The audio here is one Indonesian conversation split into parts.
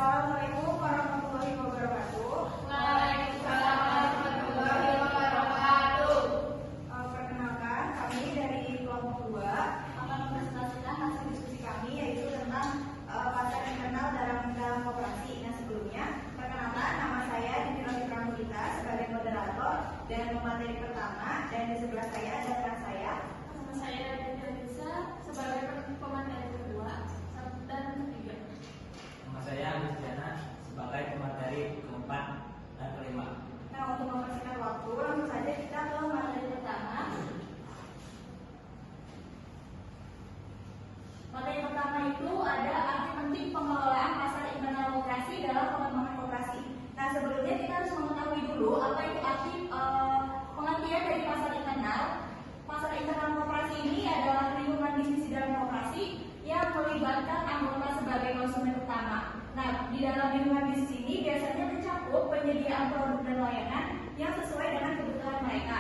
Assalamualaikum warahmatullahi wabarakatuh. Waalaikumsalam warahmatullahi wabarakatuh. Perkenalkan, kami dari kelompok 2 akan mempresentasikan hasil diskusi kami, yaitu tentang pasar internal dalam koperasi. Nah, sebelumnya, perkenalkan, nama saya Dinilai Pramudita sebagai moderator dan pemateri pertama, dan di sebelah saya ada rekan saya. Nama saya Dinilai sebagai pemateri kedua dan ketiga. Nama saya Agus Jana sebagai pemateri keempat dan kelima. Nah, untuk mempersingkat waktu, langsung saja kita ke materi pertama. Materi pertama itu ada arti penting pengelolaan pasar internal koperasi dalam pengembangan koperasi. Nah, sebelumnya kita harus mengetahui dulu apa itu arti pengertian dari pasar internal. Pasar internal koperasi ini adalah lingkungan bisnis di dalam koperasi yang melibatkan anggota sebagai konsumen utama. Nah, di dalam lingkungan bisnis ini biasanya mencakup penyediaan produk dan layanan yang sesuai dengan kebutuhan mereka.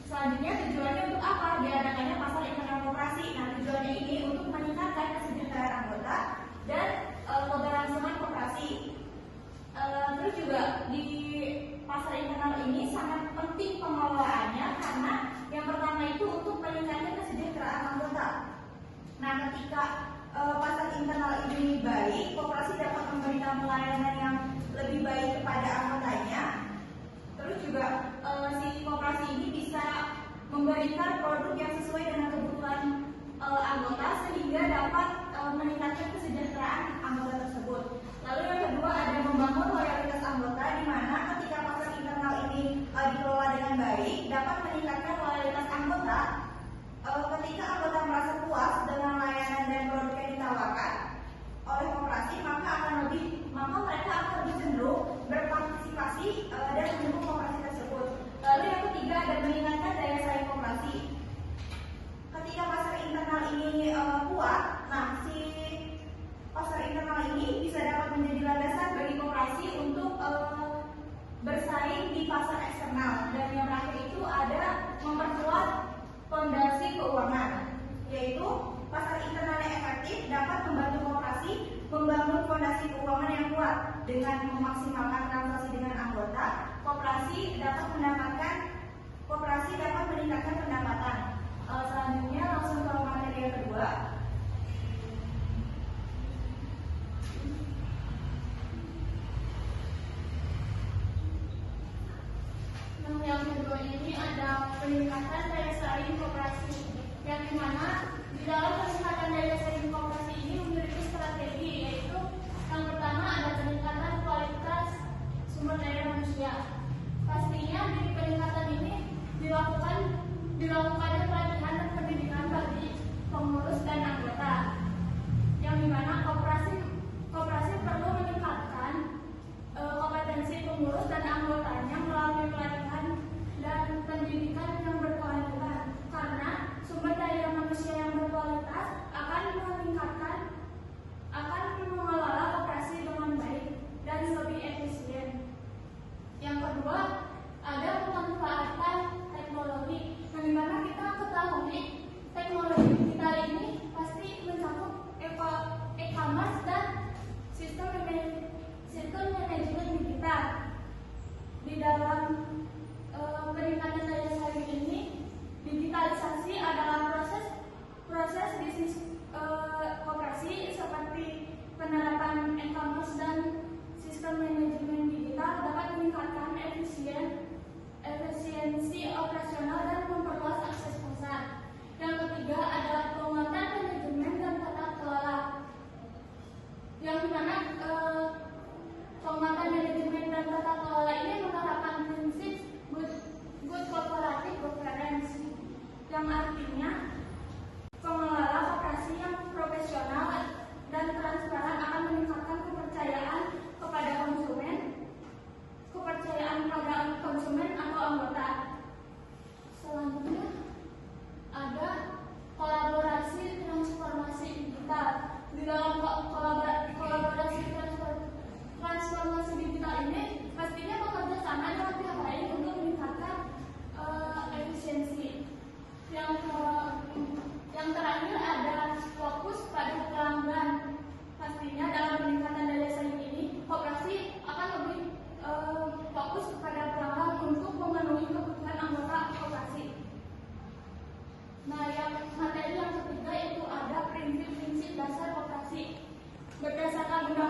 Selanjutnya, tujuannya untuk apa? Diadakannya pasar internal koperasi. Nah, tujuannya ini untuk meningkatkan kesejahteraan anggota dan keberlangsungan koperasi. Terus juga di pasar internal ini sangat penting pengelolaannya karena yang pertama itu untuk meningkatkan kesejahteraan anggota. Nah, ketika pasar internal ini baik, koperasi dapat memberikan pelayanan yang lebih baik kepada anggotanya. Terus juga si koperasi ini bisa memberikan produk yang sesuai dengan kebutuhan anggota sehingga dapat meningkatkan kesejahteraan anggota tersebut. Lalu yang kedua ada membangun loyalitas anggota, di mana ketika pasar internal ini dikelola dengan baik dapat meningkatkan loyalitas anggota. Ketika anggota merasa puas dengan layanan dan produk yang ditawarkan oleh koperasi, maka mereka akan lebih cenderung berpartisipasi dan mendukung koperasi tersebut. Lalu yang ketiga ada meningkatkan daya saing koperasi. Ketika pasar internal ini kuat, nah si pasar internal ini bisa dapat menjadi landasan bagi koperasi untuk bersaing di pasar eksternal. Dan yang terakhir itu ada memperkuat fondasi keuangan, yaitu pasar internal yang efektif dapat membantu koperasi membangun fondasi keuangan yang kuat. Dengan memaksimalkan transaksi dengan anggota, koperasi dapat meningkatkan pendapatan. Selanjutnya langsung ke materi yang kedua. Yang kedua ini ada peningkatan daya saing koperasi, yang dimana di dalam peningkatan daya saing koperasi ini memiliki strategi, yaitu yang pertama ada peningkatan kualitas sumber daya manusia. Pastinya di peningkatan ini dilakukannya pelatihan dan pendidikan bagi pengurus dan anggota, yang dimana koperasi perlu meningkatkan kompetensi pengurus dan anggotanya melalui pelatihan dan pendidikan yang berkelanjutan, karena sumber daya manusia yang berkualitas akan meningkatkan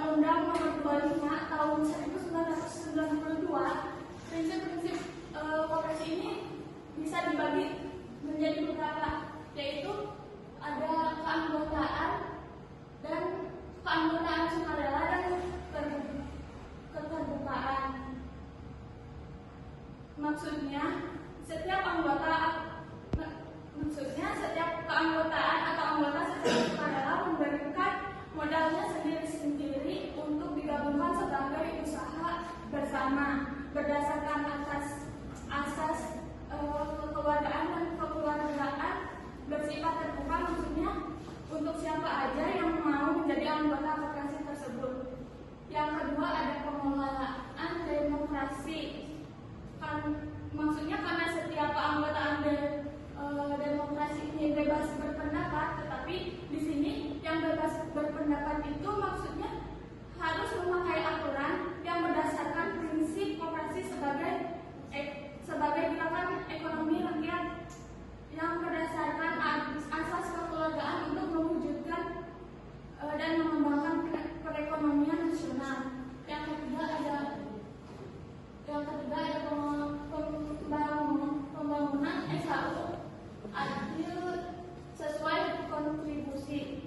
Undang-Undang Nomor 25 Tahun 1992, prinsip-prinsip koperasi ini bisa dibagi menjadi beberapa, yaitu ada keanggotaan dan keanggotaan sukarela dan keterbukaan. Maksudnya setiap keanggotaan atau anggota secara sukarela memberikan modalnya sendiri-sendiri untuk digabungkan sebagai usaha bersama berdasarkan asas kekeluargaan dan kekeluargaan bersifat terbuka. Maksudnya untuk siapa aja yang mau menjadi anggota koperasi tersebut. Yang kedua ada pengelolaan demokrasi. Maksudnya karena setiap keanggotaan demokrasi ini bebas berpendapat, tetapi di sini yang bebas berpendapat itu maksudnya harus memakai aturan yang berdasarkan prinsip koperasi sebagai gerakan ekonomi rakyat yang berdasarkan asas kekeluargaan untuk mewujudkan dan mengembangkan perekonomian nasional. Yang ketiga ada pembangunan SHU adil sesuai kontribusi,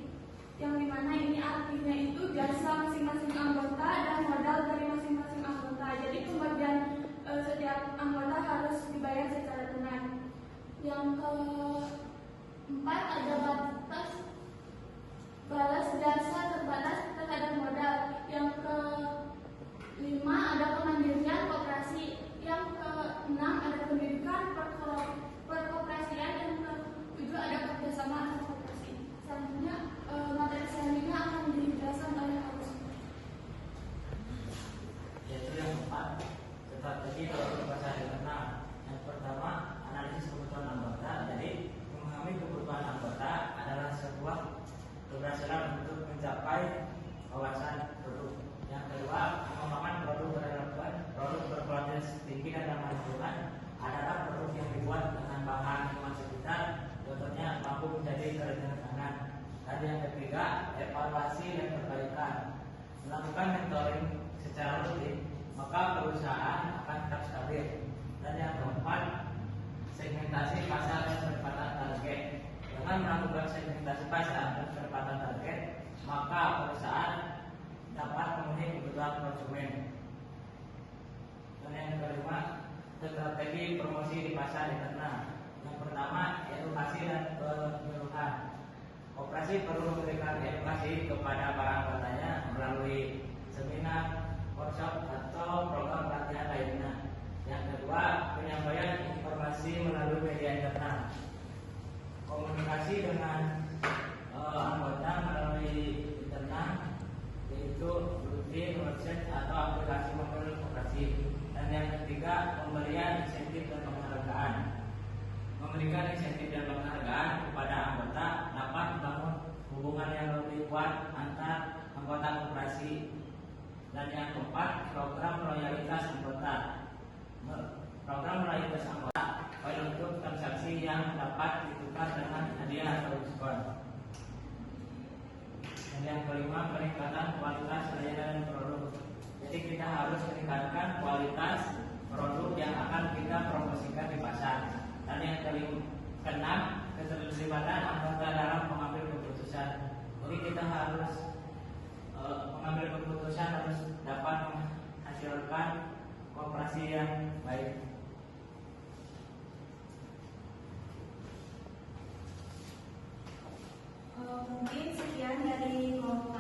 yang dimana ini artinya itu jasa masing-masing anggota dan modal dari masing-masing anggota. Jadi pembagian setiap anggota harus dibayar secara tunai. Yang keempat ada balas jasa terbatas terhadap modal. Yang kelima ada kemandirian koperasi. Yang keenam ada pendidikan perkoperasian. Yang ketujuh ada kerjasama antar koperasi. Selanjutnya materi selanjutnya akan dijelaskan oleh Agus. Yaitu yang keempat, strategi koperasi internal. Yang pertama, analisis kebutuhan anggota. Jadi memahami kebutuhan anggota adalah sebuah keberhasilan untuk mencapai wawasan produk. Yang kedua, pengembangan produk berrelevan, produk berkualitas tinggi dan ramah lingkungan adalah produk yang dibuat dengan bahan lingkungan sekitar, contohnya mampu menjadi kerajinan tangan. Dan yang ketiga, evaluasi dan perbaikan. Melakukan mentoring secara rutin, maka perusahaan akan tetap stabil. Dan yang keempat, segmentasi pasar dan penempatan target. Dengan melakukan segmentasi pasar dan penempatan target, maka perusahaan dapat memenuhi kebutuhan konsumen. Dan yang kelima, strategi promosi di pasar internal. Yang pertama, edukasi dan penyuluhan. Koperasi perlu memberikan edukasi kepada para anggotanya melalui seminar, workshop, atau program pelatihan lainnya. Yang kedua, penyampaian informasi melalui media internal. Komunikasi dengan anggota melalui internal, yaitu rutin, website, atau aplikasi mobil koperasi. Dan yang ketiga, pemberian insentif dan penghargaan. Memberikan insentif dan penghargaan kepada anggota dapat membangun hubungan yang lebih kuat antar anggota koperasi. Dan yang keempat, program loyalitas anggota. Program loyalitas anggota untuk transaksi yang dapat ditukar dengan hadiah atau diskon. Dan yang kelima, peningkatan kualitas layanan produk. Jadi kita harus meningkatkan kualitas produk yang akan kita promosikan di pasar. Dan yang keenam, keterlibatan anggota dalam mengambil keputusan. Jadi kita harus mengambil keputusan, harus dapat menghasilkan koperasi yang baik. Mungkin sekian dari kelompok